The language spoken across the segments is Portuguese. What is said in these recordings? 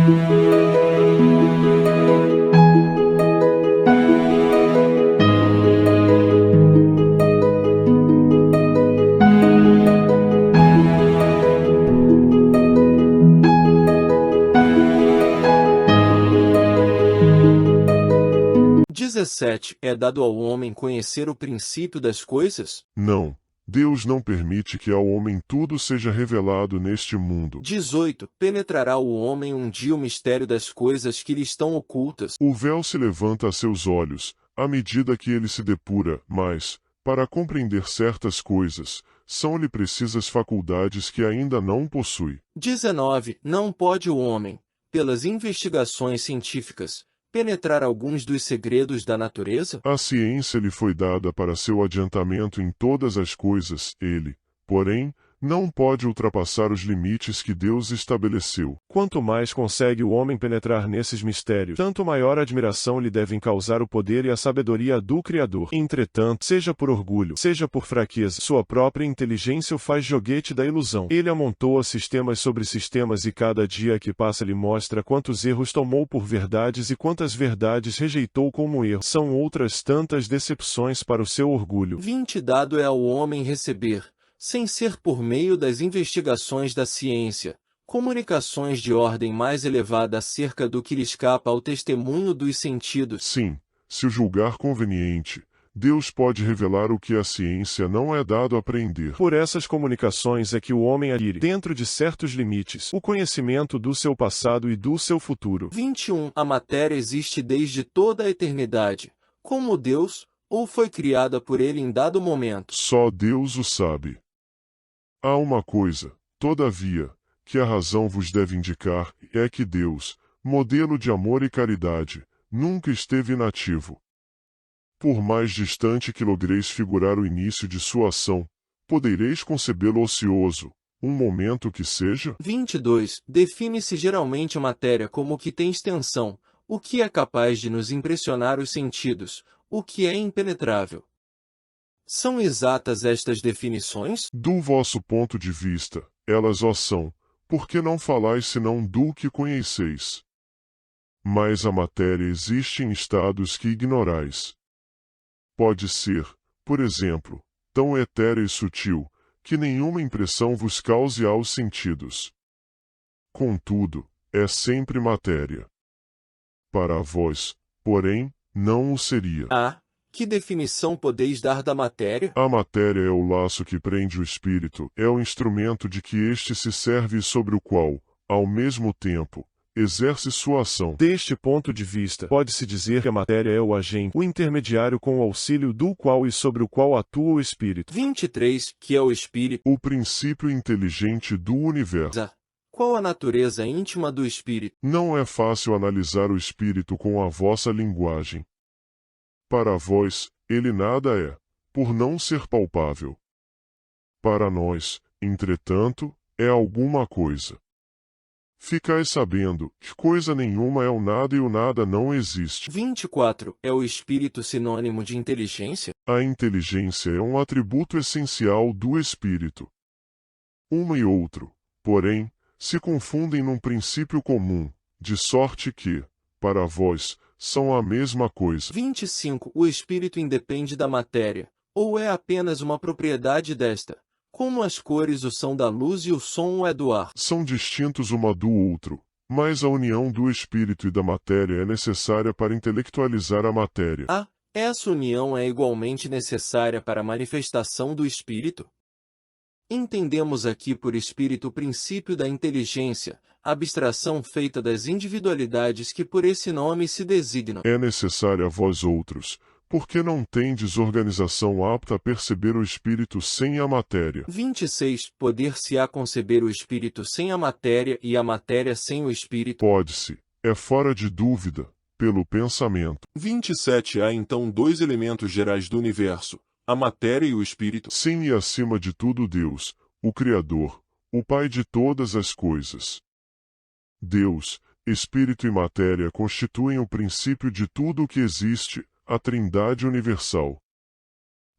17. É dado ao homem conhecer o princípio das coisas? Não. Deus não permite que ao homem tudo seja revelado neste mundo. 18. Penetrará o homem um dia o mistério das coisas que lhe estão ocultas? O véu se levanta a seus olhos, à medida que ele se depura, mas, para compreender certas coisas, são-lhe precisas faculdades que ainda não possui. 19. Não pode o homem, pelas investigações científicas, penetrar alguns dos segredos da natureza? A ciência lhe foi dada para seu adiantamento em todas as coisas, ele, porém, não pode ultrapassar os limites que Deus estabeleceu. Quanto mais consegue o homem penetrar nesses mistérios, tanto maior admiração lhe devem causar o poder e a sabedoria do Criador. Entretanto, seja por orgulho, seja por fraqueza, sua própria inteligência o faz joguete da ilusão. Ele amontoa sistemas sobre sistemas e cada dia que passa lhe mostra quantos erros tomou por verdades e quantas verdades rejeitou como erro. São outras tantas decepções para o seu orgulho. 20. Dado é ao homem receber, sem ser por meio das investigações da ciência, comunicações de ordem mais elevada acerca do que lhe escapa ao testemunho dos sentidos. Sim, se o julgar conveniente, Deus pode revelar o que a ciência não é dado a aprender. Por essas comunicações é que o homem adquire, dentro de certos limites, o conhecimento do seu passado e do seu futuro. 21. A matéria existe desde toda a eternidade, como Deus, ou foi criada por ele em dado momento? Só Deus o sabe. Há uma coisa, todavia, que a razão vos deve indicar, é que Deus, modelo de amor e caridade, nunca esteve inativo. Por mais distante que logreis figurar o início de sua ação, podereis concebê-lo ocioso, um momento que seja? 22. Define-se geralmente a matéria como o que tem extensão, o que é capaz de nos impressionar os sentidos, o que é impenetrável. São exatas estas definições? Do vosso ponto de vista, elas o são, porque não falais senão do que conheceis. Mas a matéria existe em estados que ignorais. Pode ser, por exemplo, tão etérea e sutil, que nenhuma impressão vos cause aos sentidos. Contudo, é sempre matéria. Para vós, porém, não o seria. Que definição podeis dar da matéria? A matéria é o laço que prende o espírito, é o instrumento de que este se serve e sobre o qual, ao mesmo tempo, exerce sua ação. Deste ponto de vista, pode-se dizer que a matéria é o agente, o intermediário com o auxílio do qual e sobre o qual atua o espírito. 23. Que é o espírito? O princípio inteligente do universo. Qual a natureza íntima do espírito? Não é fácil analisar o espírito com a vossa linguagem. Para vós, ele nada é, por não ser palpável. Para nós, entretanto, é alguma coisa. Ficai sabendo que coisa nenhuma é o nada e o nada não existe. 24. É o espírito sinônimo de inteligência? A inteligência é um atributo essencial do espírito. Um e outro, porém, se confundem num princípio comum, de sorte que, para vós, são a mesma coisa. 25. O espírito independe da matéria, ou é apenas uma propriedade desta, como as cores o são da luz e o som o é do ar? São distintos uma do outro, mas a união do espírito e da matéria é necessária para intelectualizar a matéria. Essa união é igualmente necessária para a manifestação do espírito? Entendemos aqui por espírito o princípio da inteligência, abstração feita das individualidades que por esse nome se designam. É necessária a vós outros, porque não tendes organização apta a perceber o espírito sem a matéria. 26. Poder-se-á conceber o espírito sem a matéria e a matéria sem o espírito? Pode-se, é fora de dúvida, pelo pensamento. 27. Há então dois elementos gerais do universo, a matéria e o espírito. Sim, e acima de tudo Deus, o Criador, o Pai de todas as coisas. Deus, espírito e matéria constituem o princípio de tudo o que existe, a Trindade universal.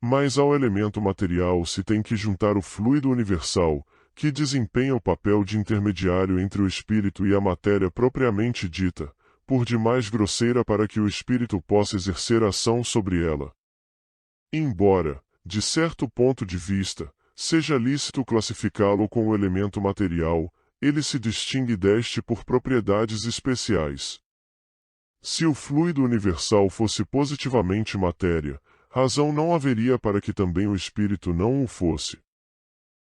Mas ao elemento material se tem que juntar o fluido universal, que desempenha o papel de intermediário entre o espírito e a matéria propriamente dita, por demais grosseira para que o espírito possa exercer ação sobre ela. Embora, de certo ponto de vista, seja lícito classificá-lo como elemento material, ele se distingue deste por propriedades especiais. Se o fluido universal fosse positivamente matéria, razão não haveria para que também o espírito não o fosse.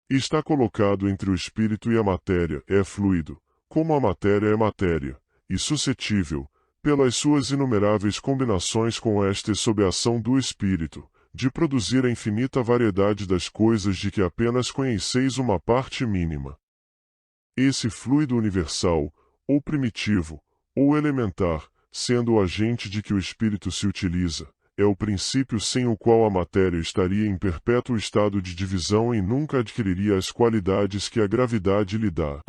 Está colocado entre o espírito e a matéria, é fluido, como a matéria é matéria, e suscetível, pelas suas inumeráveis combinações com este sob a ação do espírito, de produzir a infinita variedade das coisas de que apenas conheceis uma parte mínima. Esse fluido universal, ou primitivo, ou elementar, sendo o agente de que o espírito se utiliza, é o princípio sem o qual a matéria estaria em perpétuo estado de divisão e nunca adquiriria as qualidades que a gravidade lhe dá.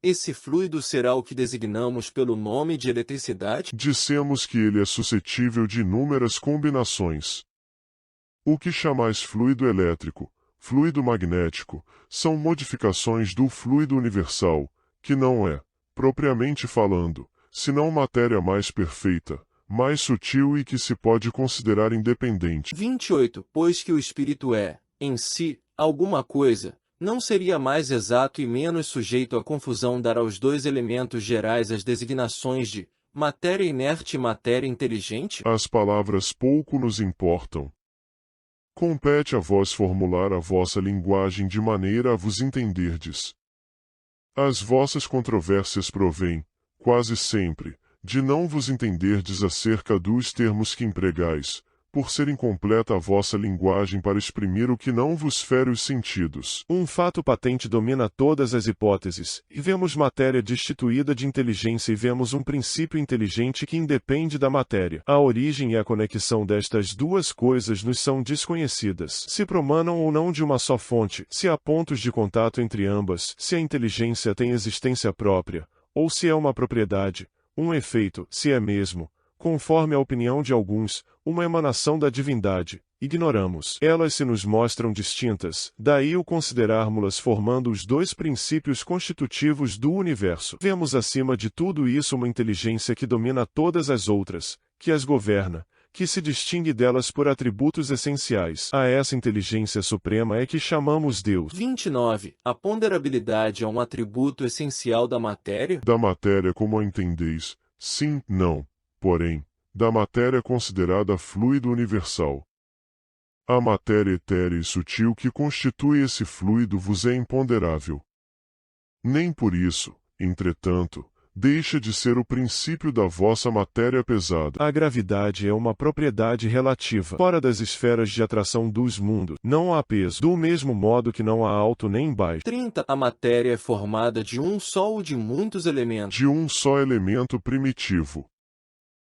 Esse fluido será o que designamos pelo nome de eletricidade? Dissemos que ele é suscetível de inúmeras combinações. O que chamais fluido elétrico, fluido magnético, são modificações do fluido universal, que não é, propriamente falando, senão matéria mais perfeita, mais sutil e que se pode considerar independente. 28. Pois que o espírito é, em si, alguma coisa, não seria mais exato e menos sujeito à confusão dar aos dois elementos gerais as designações de matéria inerte e matéria inteligente? As palavras pouco nos importam. Compete a vós formular a vossa linguagem de maneira a vos entenderdes. As vossas controvérsias provêm, quase sempre, de não vos entenderdes acerca dos termos que empregais, por ser incompleta a vossa linguagem para exprimir o que não vos fere os sentidos. Um fato patente domina todas as hipóteses, e vemos matéria destituída de inteligência e vemos um princípio inteligente que independe da matéria. A origem e a conexão destas duas coisas nos são desconhecidas. Se promanam ou não de uma só fonte, se há pontos de contato entre ambas, se a inteligência tem existência própria, ou se é uma propriedade, um efeito, se é mesmo, conforme a opinião de alguns, uma emanação da divindade, ignoramos. Elas se nos mostram distintas, daí o considerarmos-las formando os dois princípios constitutivos do universo. Vemos acima de tudo isso uma inteligência que domina todas as outras, que as governa, que se distingue delas por atributos essenciais. A essa inteligência suprema é que chamamos Deus. 29. A ponderabilidade é um atributo essencial da matéria? Da matéria como a entendeis, sim, não, porém, da matéria considerada fluido universal. A matéria etérea e sutil que constitui esse fluido vos é imponderável. Nem por isso, entretanto, deixa de ser o princípio da vossa matéria pesada. A gravidade é uma propriedade relativa, fora das esferas de atração dos mundos. Não há peso, do mesmo modo que não há alto nem baixo. 30. A matéria é formada de um só ou de muitos elementos? De um só elemento primitivo.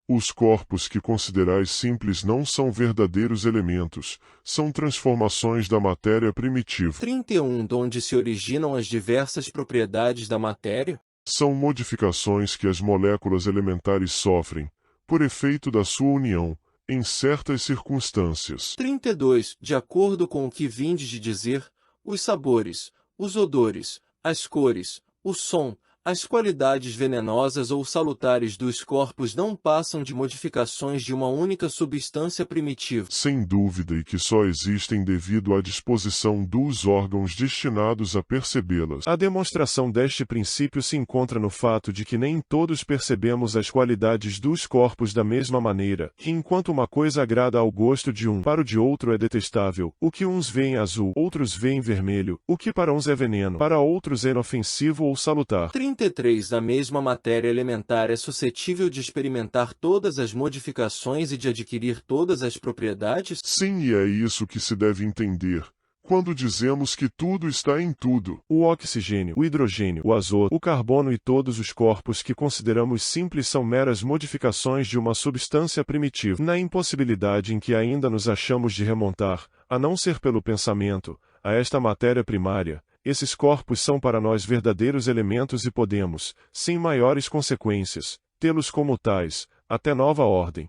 Os corpos que considerais simples não são verdadeiros elementos, são transformações da matéria primitiva. 31. De onde se originam as diversas propriedades da matéria? São modificações que as moléculas elementares sofrem, por efeito da sua união, em certas circunstâncias. 32. De acordo com o que vindes de dizer, os sabores, os odores, as cores, o som, as qualidades venenosas ou salutares dos corpos não passam de modificações de uma única substância primitiva. Sem dúvida, e que só existem devido à disposição dos órgãos destinados a percebê-las. A demonstração deste princípio se encontra no fato de que nem todos percebemos as qualidades dos corpos da mesma maneira, e enquanto uma coisa agrada ao gosto de um, para o de outro é detestável, o que uns veem azul, outros veem vermelho, o que para uns é veneno, para outros é inofensivo ou salutar. 33. A mesma matéria elementar é suscetível de experimentar todas as modificações e de adquirir todas as propriedades? Sim, e é isso que se deve entender quando dizemos que tudo está em tudo. O oxigênio, o hidrogênio, o azoto, o carbono e todos os corpos que consideramos simples são meras modificações de uma substância primitiva. Na impossibilidade em que ainda nos achamos de remontar, a não ser pelo pensamento, a esta matéria primária, esses corpos são para nós verdadeiros elementos e podemos, sem maiores consequências, tê-los como tais, até nova ordem.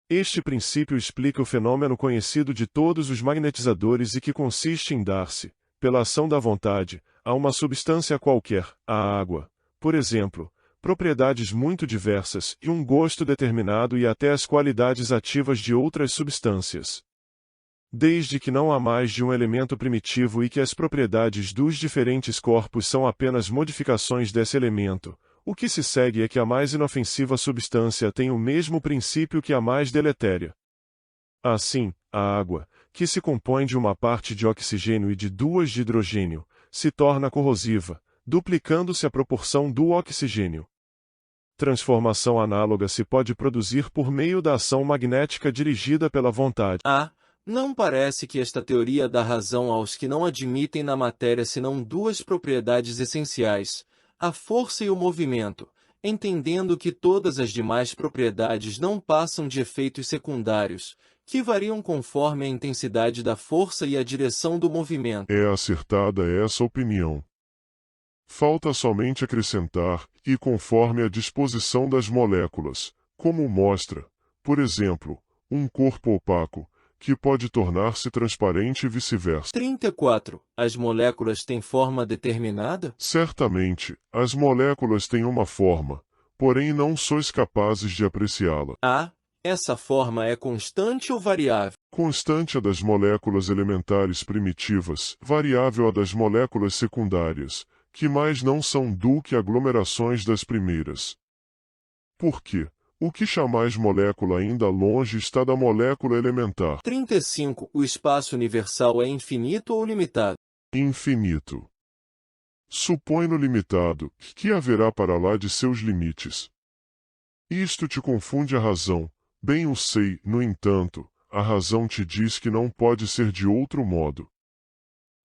Este princípio explica o fenômeno conhecido de todos os magnetizadores e que consiste em dar-se, pela ação da vontade, a uma substância qualquer, a água, por exemplo, propriedades muito diversas e um gosto determinado e até as qualidades ativas de outras substâncias. Desde que não há mais de um elemento primitivo e que as propriedades dos diferentes corpos são apenas modificações desse elemento, o que se segue é que a mais inofensiva substância tem o mesmo princípio que a mais deletéria. Assim, a água, que se compõe de uma parte de oxigênio e de duas de hidrogênio, se torna corrosiva, duplicando-se a proporção do oxigênio. Transformação análoga se pode produzir por meio da ação magnética dirigida pela vontade. Não parece que esta teoria dá razão aos que não admitem na matéria senão duas propriedades essenciais, a força e o movimento, entendendo que todas as demais propriedades não passam de efeitos secundários, que variam conforme a intensidade da força e a direção do movimento. É acertada essa opinião. Falta somente acrescentar, e conforme a disposição das moléculas, como mostra, por exemplo, um corpo opaco, que pode tornar-se transparente e vice-versa. 34. As moléculas têm forma determinada? Certamente, as moléculas têm uma forma, porém não sois capazes de apreciá-la. Essa forma é constante ou variável? Constante a das moléculas elementares primitivas, variável a das moléculas secundárias, que mais não são do que aglomerações das primeiras. Por quê? O que chamais molécula ainda longe está da molécula elementar. 35. O espaço universal é infinito ou limitado? Infinito. Supõe-no limitado, que haverá para lá de seus limites. Isto te confunde a razão, bem o sei, no entanto, a razão te diz que não pode ser de outro modo.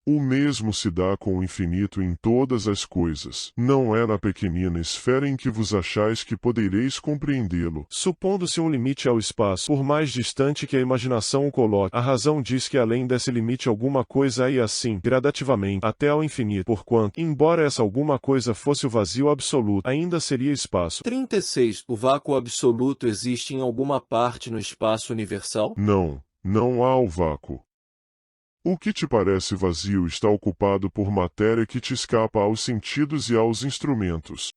O mesmo se dá com o infinito em todas as coisas. Não é na pequenina esfera em que vos achais que podereis compreendê-lo. Supondo-se um limite ao espaço, por mais distante que a imaginação o coloque, a razão diz que além desse limite alguma coisa há e assim, gradativamente, até ao infinito, porquanto, embora essa alguma coisa fosse o vazio absoluto, ainda seria espaço. 36. O vácuo absoluto existe em alguma parte no espaço universal? Não há o vácuo. O que te parece vazio está ocupado por matéria que te escapa aos sentidos e aos instrumentos.